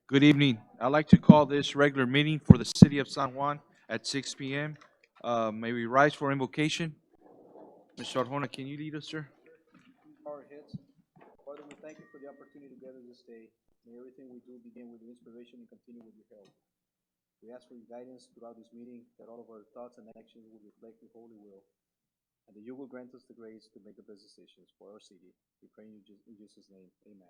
Good evening. I'd like to call this regular meeting for the city of San Juan at 6 p.m. May we rise for invocation? Mr. Arjona, can you lead us, sir? Our heads. Father, we thank you for the opportunity to gather this day. May everything we do begin with your inspiration and continue with your help. We ask for your guidance throughout this meeting, that all of our thoughts and actions will reflect your holy will, and that you will grant us the grace to make the best decisions for our city. We pray in Jesus' name. Amen.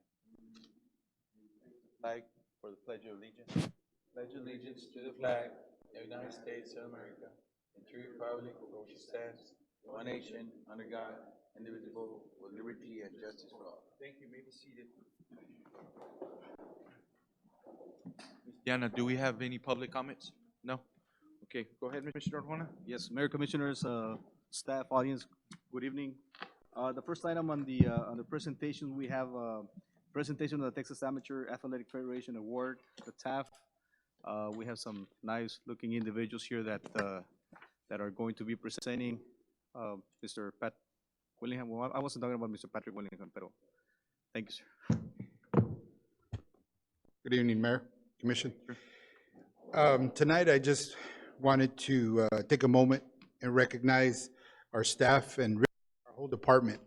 Flag for the Pledge of Allegiance. Pledge allegiance to the flag of the United States of America and to the republic for which it stands, one nation, under God, indivisible, with liberty and justice for all. Thank you. May be seated. Diana, do we have any public comments? No? Okay, go ahead, Mr. Arjona. Yes, Mayor, Commissioners, staff, audience, good evening. The first item on the presentation, we have presentation of the Texas Amateur Athletic Federation Award, the TAF. We have some nice-looking individuals here that are going to be presenting. Mr. Pat Willingham. Well, I wasn't talking about Mr. Patrick Willingham, but thank you, sir. Good evening, Mayor, Commission. Tonight, I just wanted to take a moment and recognize our staff and our whole department.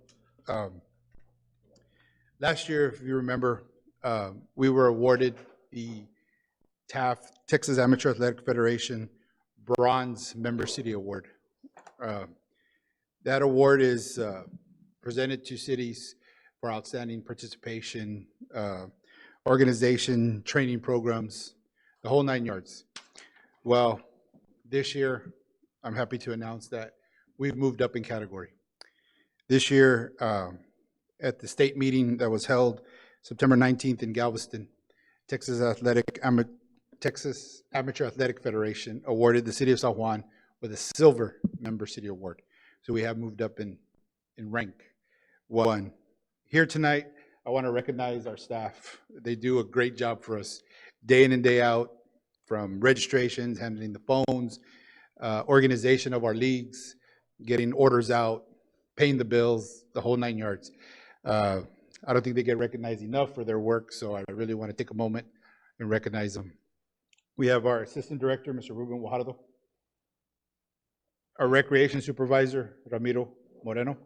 Last year, if you remember, we were awarded the TAF, Texas Amateur Athletic Federation Bronze Member City Award. That award is presented to cities for outstanding participation, organization, training programs, the whole 9 yards. Well, this year, I'm happy to announce that we've moved up in category. This year, at the state meeting that was held September 19th in Galveston, Texas Amateur Athletic Federation awarded the city of San Juan with a silver member city award. So we have moved up in rank one. Here tonight, I want to recognize our staff. They do a great job for us day in and day out, from registrations, handling the phones, organization of our leagues, getting orders out, paying the bills, the whole 9 yards. I don't think they get recognized enough for their work, so I really want to take a moment and recognize them. We have our Assistant Director, Mr. Ruben Guajardo, our Recreation Supervisor, Ramiro Moreno,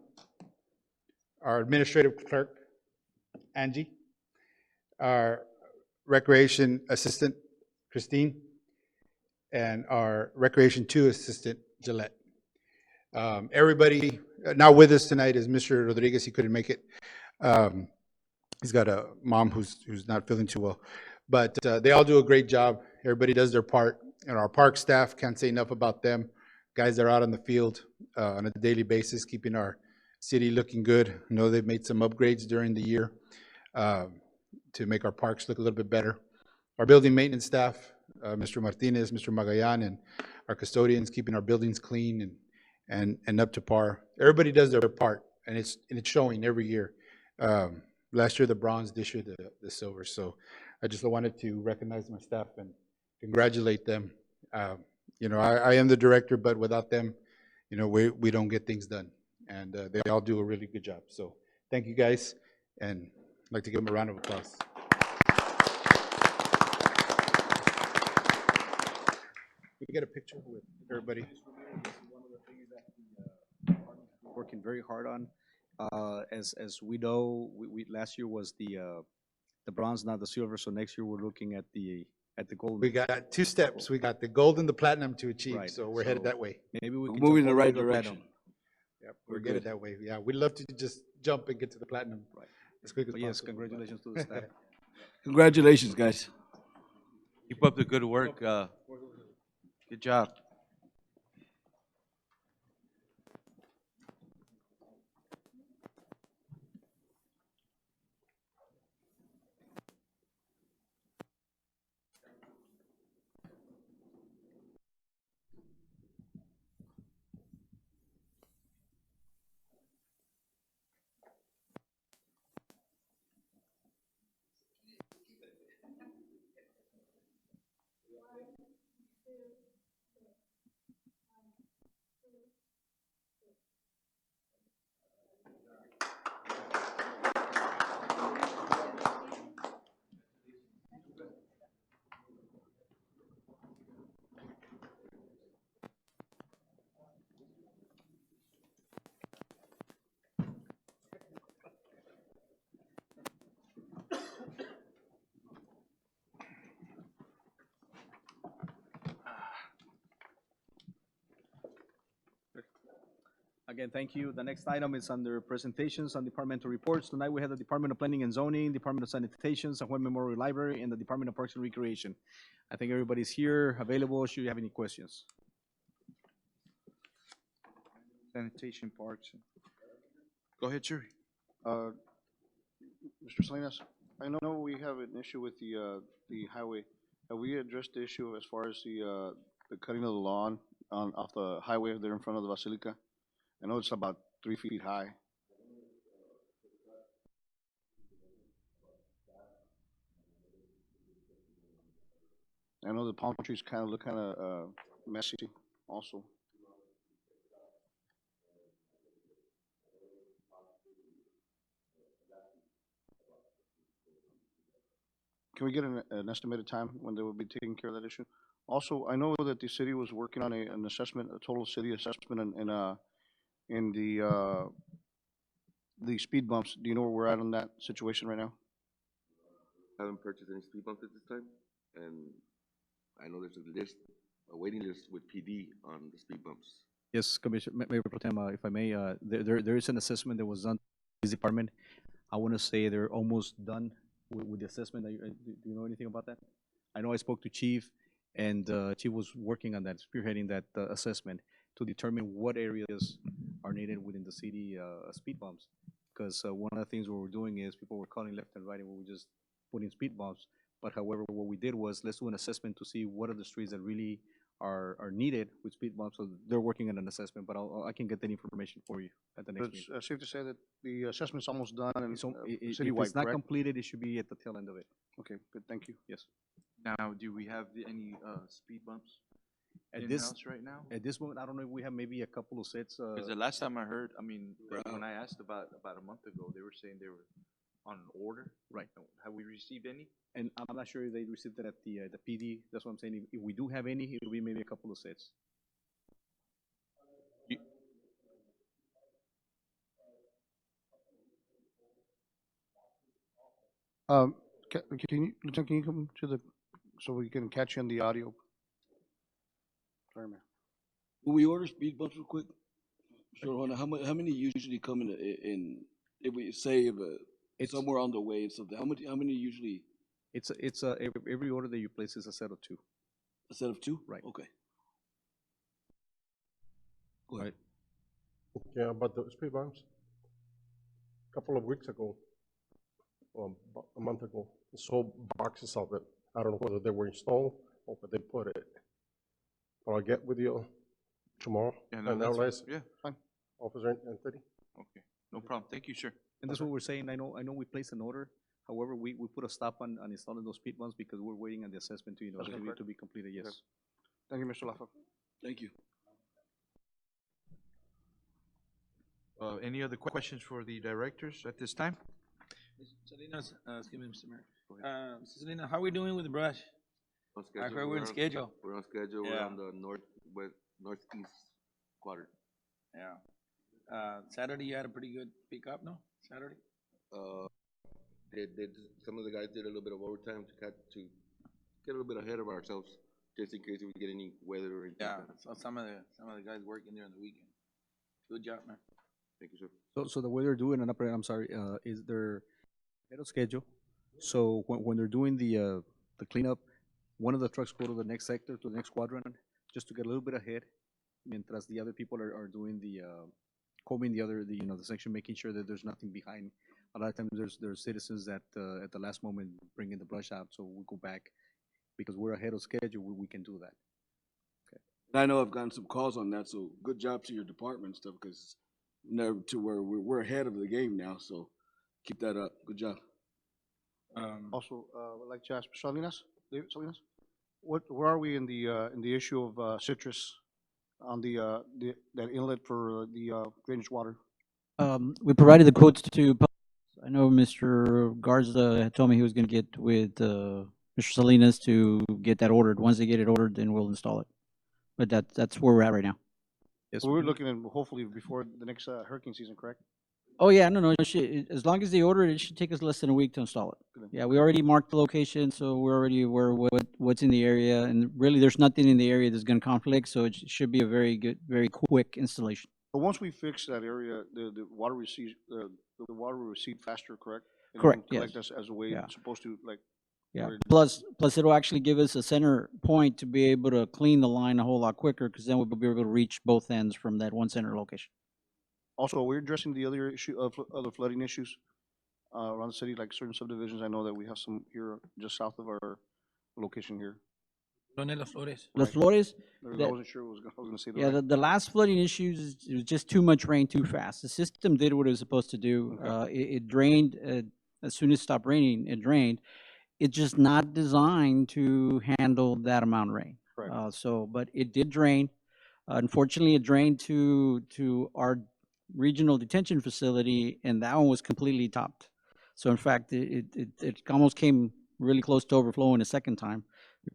our Administrative Clerk, Angie, our Recreation Assistant, Christine, and our Recreation 2 Assistant, Gillette. Everybody now with us tonight is Mr. Rodriguez. He couldn't make it. He's got a mom who's not feeling too well. But they all do a great job. Everybody does their part. And our park staff, can't say enough about them. Guys that are out on the field on a daily basis, keeping our city looking good. I know they've made some upgrades during the year to make our parks look a little bit better. Our building maintenance staff, Mr. Martinez, Mr. Magayan, and our custodians, keeping our buildings clean and up to par. Everybody does their part, and it's showing every year. Last year the bronze, this year the silver. So I just wanted to recognize my staff and congratulate them. I am the director, but without them, we don't get things done. And they all do a really good job. So thank you guys, and I'd like to give them a round of applause. We can get a picture with everybody. One of the things that the department has been working very hard on. As we know, we last year was the bronze, not the silver. So next year we're looking at the gold. We got 2 steps. We got the gold and the platinum to achieve. Right. So we're headed that way. Maybe we can Moving in the jump right all the way to direction. platinum. Yep, we're headed that way. Yeah, we'd love to just jump and get to the platinum as quick as But yes, possible. congratulations to the staff. Congratulations, guys. Keep up the good work. Good job. Again, thank you. The next item is under presentations on departmental reports. Tonight we have the Department of Planning and Zoning, Department of Sanitation, San Juan Memorial Library, and the Department of Parks and Recreation. I think everybody's here, available, should you have any questions. Sanitation parks. Go ahead, sir. Mr. Salinas, I know we have an issue with the highway. Have we addressed the issue as far as the cutting of the lawn off the highway there in front of the Basilica? I know it's about 3 feet high. I know the palm trees look kind of messy also. Can we get an estimated time when they will be taking care of that issue? Also, I know that the city was working on an assessment, a total city assessment in the speed bumps. Do you know where we're at on that situation right now? Haven't purchased any speed bumps at this time, and I know there's a waiting list with PD on the speed bumps. Yes, Commissioner, Mayor Pro Tem, if I may, there is an assessment that was done in this department. I want to say they're almost done with the assessment. Do you know anything about that? I know I spoke to Chief, and Chief was working on that, spearheading that assessment to determine what areas are needed within the city speed bumps. Because one of the things we were doing is people were calling left and right, and we were just putting speed bumps. But however, what we did was let's do an assessment to see what are the streets that really are needed with speed bumps. So they're working on an assessment, but I can get that information for you at the next But meeting. it's safe to say that the assessment's almost done and So if citywide, it's not correct? completed, it should be at the tail end of it. Okay, good, thank you. Yes. Now, do we have any speed bumps At this in-house right now? at this moment, I don't know if we have maybe a couple of sets. Because the last time I heard, when I asked about a month ago, they were saying they were on order. Right. Have we received any? And I'm not sure if they received it at the PD. That's what I'm saying. If we do have any, it'll be maybe a couple of sets. Lieutenant, can you come to the, so we can catch you on the audio? Sorry, man. When we order speed bumps real quick, sure, Juan, how many usually come in, if we say It's somewhere on the way and something, how many usually, it's every order that you place is a set of two. a set of two? Right. Okay. Go ahead. Yeah, about the speed bumps. A couple of weeks ago, about a month ago, I saw boxes of it. I don't know whether they were installed or where they put it. But I'll get with you tomorrow. Yeah, And that's- analyze, Yeah, fine. Officer Anthony. Okay, no problem. Thank you, sir. And that's what we're saying. I know we placed an order. However, we put a stop on installing those speed bumps because we're waiting on the assessment to, That's correct. to be completed, yes. Thank you, Mr. Lafa. Thank you. Any other questions for the directors at this time? Salinas, excuse me, Mr. Mayor. Mr. Salinas, how are we doing with the brush? On I schedule, heard we're in schedule. We're on schedule, we're Yeah. on the northeast quadrant. Yeah. Saturday you had a pretty good pickup, no? Saturday? Some of the guys did a little bit of overtime to get a little bit ahead of ourselves, just in case we get any weather or anything. Yeah, so some of the guys working there on the weekend. Good job, man. Thank you, sir. So the way they're doing I'm sorry, is they're ahead of schedule. So when they're doing the cleanup, one of the trucks go to the next sector, to the next quadrant, just to get a little bit ahead, mientras the other people are doing the combing the section, making sure that there's nothing behind. A lot of times there's citizens that at the last moment bring in the brush out, so we go back because we're ahead of schedule. We can do that. And I know I've gotten some calls on that, so good job to your department and stuff, because never to where we're ahead of the game now, so keep that up. Good job. Also, I'd like to ask Salinas, David Salinas, where are we in the issue of citrus on that inlet for the drainage water? We provided the quotes to, I know Mr. Garza had told me he was gonna get with, Mr. Salinas to get that ordered. Once they get it ordered, then we'll install it. But that's where we're at right now. Yes, We're looking at hopefully before the next hurricane season, correct? Oh, yeah, no, as long as they order it, it should take us less than a week to install it. Good. Yeah, we already marked the location, so we're already aware what's in the area, and really, there's nothing in the area that's gonna conflict, so it should be a very good, very quick installation. But once we fix that area, the water receives, the water will recede faster, correct? And it Correct, won't collect yes. as a way Yeah. it's supposed to, like, Yeah, where- plus it'll actually give us a center point to be able to clean the line a whole lot quicker, because then we'll be able to reach both ends from that one center location. Also, we're addressing the other issue of other flooding issues around the city, like certain subdivisions. I know that we have some here just south of our location here. Donde Las Flores. Las Right. Flores, I that- wasn't sure what I was gonna say. yeah, the last flooding issues, it was just too much rain too fast. The system did what it was supposed to do. Okay. It drained, as soon as it stopped raining, it drained. It's just not designed to handle that amount of rain. Correct. So, but it did drain. Unfortunately, it drained to our regional detention facility, and that one was completely topped. So in fact, it almost came really close to overflowing a second time.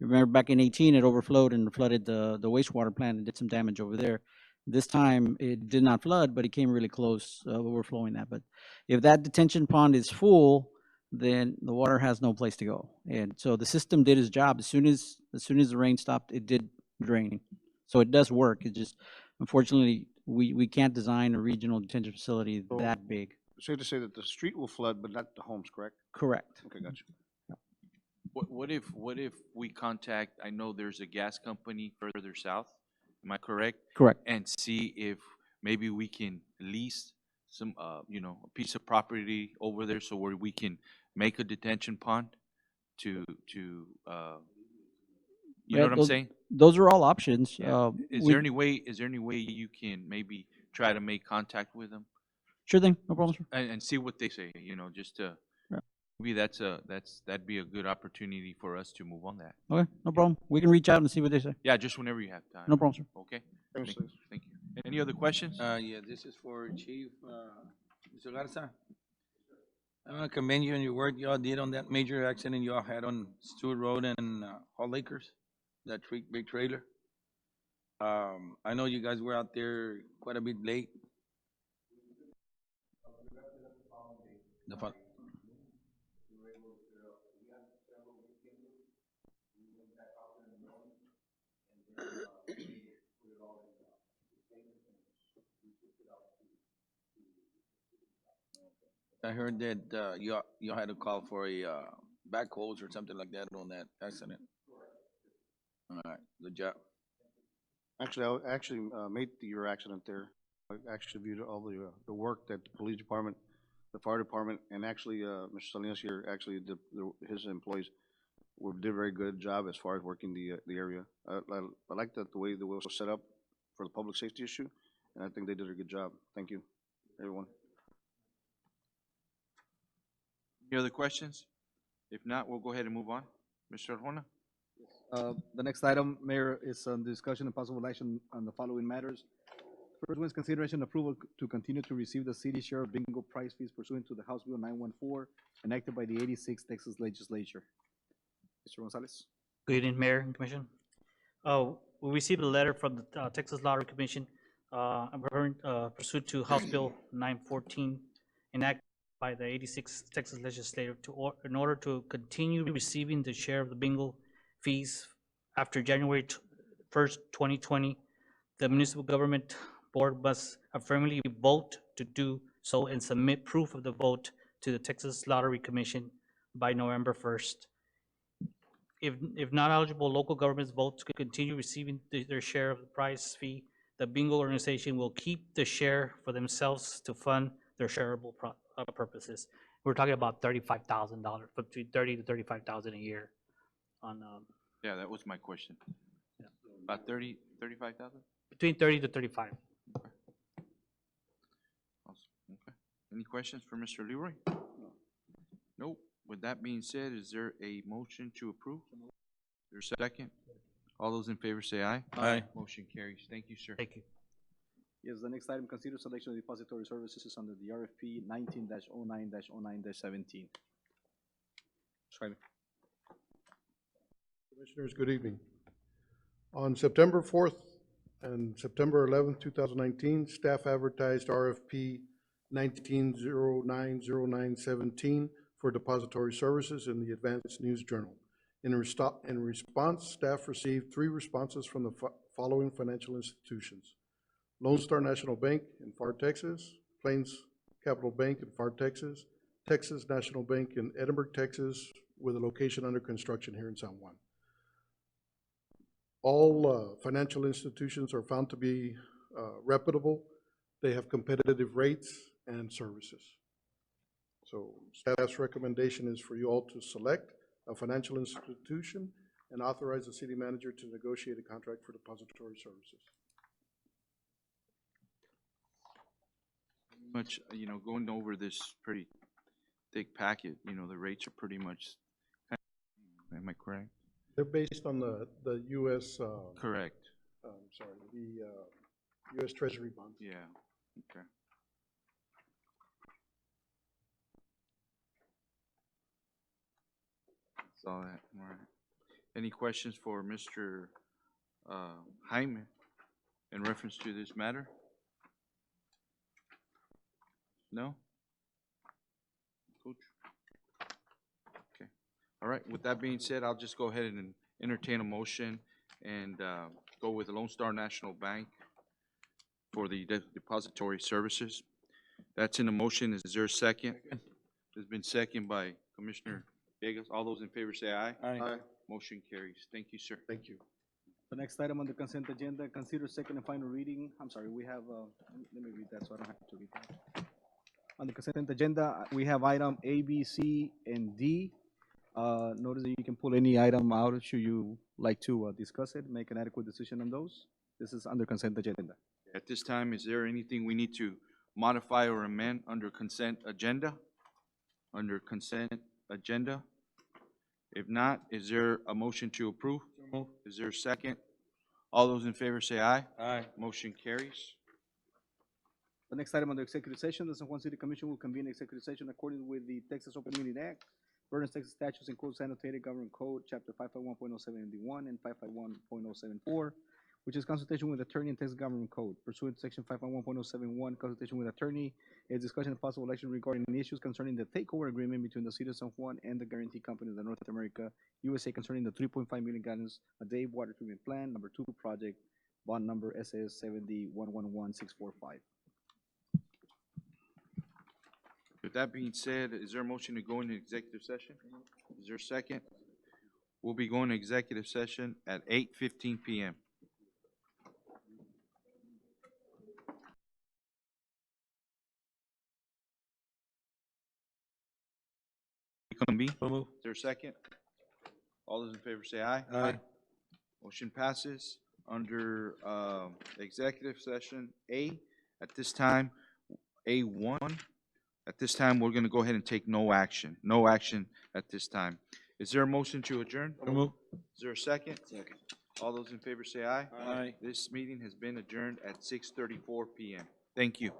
Remember back in 18, it overflowed and flooded the wastewater plant and did some damage over there. This time, it did not flood, but it came really close, overflowing that. But if that detention pond is full, then the water has no place to go. And so the system did its job. As soon as the rain stopped, it did drain. So it does work. It just, unfortunately, we can't design a regional detention facility So- that big. Safe to say that the street will flood, but not the homes, correct? Correct. Okay, gotcha. What if we contact, I know there's a gas company further south, am I correct? Correct. And see if maybe we can lease some, a piece of property over there so where we can make a detention pond to, you Yeah, know what I'm those- saying? Those are all options. Yeah. Is We- there any way you can maybe try to make contact with them Sure thing, no problem, sir. and see what they say, just to, Yeah. maybe that'd be a good opportunity for us to move on that. Okay, no problem. We can reach out and see what they say. Yeah, just whenever you have time. No problem, sir. Okay? Thanks, Thank thank you. Any other questions? Yeah, this is for Chief, Mr. Garza. I want to commend you on your work y'all did on that major accident y'all had on Stewart Road and Hall Acres, that big trailer. I know you guys were out there quite a bit late. The fun. I heard that you had to call for a backhoes or something like that on that accident. All right, good job. Actually, I actually made your accident there. I actually viewed all the work that the police department, the fire department, and actually, Mr. Salinas here, actually, his employees did a very good job as far as working the area. I like that the way the was set up for the public safety issue, and I think they did a good job. Thank you, everyone. Any other questions? If not, we'll go ahead and move on. Mr. Arjona? The next item, Mayor, is on discussion and possible action on the following matters. First one is consideration and approval to continue to receive the city share of bingo prize fees pursuant to the House Bill 914 enacted by the 86th Texas Legislature. Mr. Gonzalez? Good evening, Mayor and Commission. We received a letter from the Texas Lottery Commission pursuant to House Bill 914 enacted by the 86th Texas Legislature in order to continue receiving the share of the bingo fees after January 1st, 2020. The municipal government board must affirmatively vote to do so and submit proof of the vote to the Texas Lottery Commission by November 1st. If not eligible, local governments vote to continue receiving their share of the prize fee. The bingo organization will keep the share for themselves to fund their shareable purposes. We're talking about $35,000, between $30,000 to $35,000 a year on, Yeah, that was my question. Yeah. About 35,000? between 30 to 35. Awesome. Okay. Any questions for Mr. Leroy? Nope. With that being said, is there a motion to approve? Is there a second? All those in favor say aye. Aye. Motion carries. Thank you, sir. Thank you. Yes, the next item, consider selection of depository services under the RFP 19-09-09-17. Commissioners, good evening. On September 4th and September 11th, 2019, staff advertised RFP 19-09-09-17 for depository services in the Advanced News Journal. In response, staff received 3 responses from the following financial institutions: Lone Star National Bank in FAR, Texas, Plains Capital Bank in FAR, Texas, Texas National Bank in Edinburgh, Texas, with a location under construction here in San Juan. All financial institutions are found to be reputable. They have competitive rates and services. So staff's recommendation is for you all to select a financial institution and authorize the city manager to negotiate a contract for depository services. Much, going over this pretty thick packet, the rates are pretty much, am I correct? They're based on the US, Correct. sorry, the US Treasury bonds. Yeah, okay. Saw that, all right. Any questions for Mr. Jaime in reference to this matter? No? Coach? Okay, all right, with that being said, I'll just go ahead and entertain a motion and go with the Lone Star National Bank for the depository services. That's in the motion. Is there a second? It's been seconded by Commissioner Villegas. All those in favor say aye. Aye. Motion carries. Thank you, sir. Thank you. The next item on the consent agenda, consider second and final reading. I'm sorry, we have, let me read that so I don't have to read that. On the consent agenda, we have item A, B, C, and D. Notice that you can pull any item out should you like to discuss it, make an adequate decision on those. This is under consent agenda. At this time, is there anything we need to modify or amend under consent agenda? Under consent agenda? If not, is there a motion to approve? Is there a second? All those in favor say aye. Aye. Motion carries. The next item on the executive session, the San Juan City Commission will convene executive session according with the Texas Open Meeting Act, Burns, Texas statutes and codes annotated government code, chapter 551.071 and 551.074, which is consultation with attorney and Texas government code. Pursuant to section 551.071, consultation with attorney is discussion of possible action regarding issues concerning the takeover agreement between the city of San Juan and the guarantee company of the North America USA concerning the 3.5 million gallons a day water treatment plant, number 2 project, bond number SS 701111645. With that being said, is there a motion to go into executive session? Is there a second? We'll be going to executive session at 8:15 p.m. Is there a second? All those in favor say aye. Aye. Motion passes. Under executive session A, at this time, A1, at this time, we're going to go ahead and take no action. No action at this time. Is there a motion to adjourn? Is there a second? Second. All those in favor say aye. Aye. This meeting has been adjourned at 6:34 p.m. Thank you.